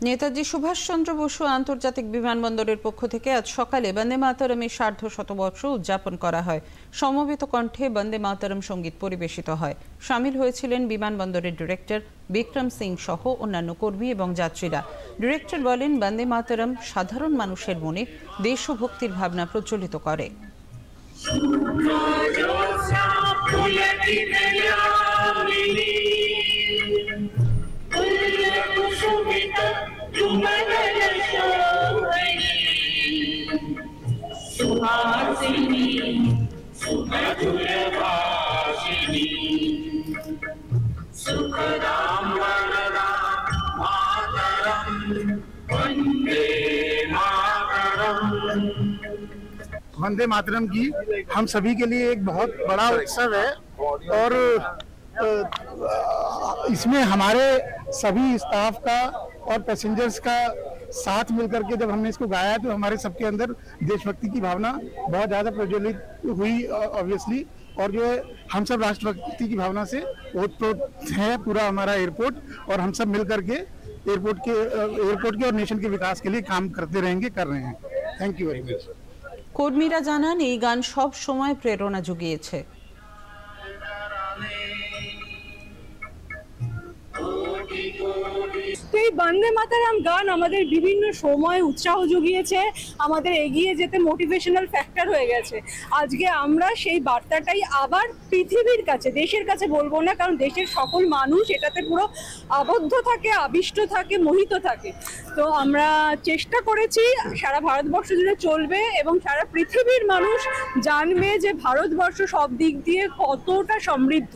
নেতাজি সুভাষচন্দ্র বসু আন্তর্জাতিক বিমানবন্দরের পক্ষ থেকে আজ সকালে বন্দে মাতরমের সার্ধশতবর্ষ উদযাপন করা হয়। সমবেত কণ্ঠে বন্দে মাতরম সঙ্গীত পরিবেশিত হয়। সামিল হয়েছিলেন বিমানবন্দরের ডিরেক্টর বিক্রম সিং সহ অন্যান্য কর্মী এবং যাত্রীরা। ডিরেক্টর বলেন, বন্দে মাতরম সাধারণ মানুষের মনে দেশভক্তির ভাবনা প্রজ্বলিত করে। वंदे मातरम की हम सभी के लिए एक बहुत बड़ा उत्सव है और इसमें हमारे सभी स्टाफ का और पैसेंजर्स का साथ मिलकर के जब हमने इसको गाया तो हमारे सबके अंदर देशभक्ति की भावना बहुत ज़्यादा प्रज्वलित हुई ऑब्वियसली। और जो है हम सब राष्ट्रभक्ति की भावना से ओतप्रोत है पूरा हमारा एयरपोर्ट, और हम सब मिलकर के एयरपोर्ट के और नेशन के विकास के लिए काम करते रहेंगे, कर रहे हैं। Thank you very much. কর্মীরা জানান, এই গান সব সময় প্রেরণা জুগিয়েছে। তো এই বন্দে মাতরম গান আমাদের বিভিন্ন সময় উৎসাহ জুগিয়েছে, আমাদের এগিয়ে যেতে মোটিভেশনাল ফ্যাক্টর হয়ে গেছে। আজকে আমরা সেই বার্তাটাই আবার পৃথিবীর কাছে, দেশের কাছে বলবো না, কারণ দেশের সকল মানুষ এটাতে পুরো আবদ্ধ থাকে, আবিষ্ট থাকে, মোহিত থাকে। তো আমরা চেষ্টা করেছি সারা ভারতবর্ষ জুড়ে চলবে এবং সারা পৃথিবীর মানুষ জানবে যে ভারতবর্ষ সব দিক দিয়ে কতটা সমৃদ্ধ।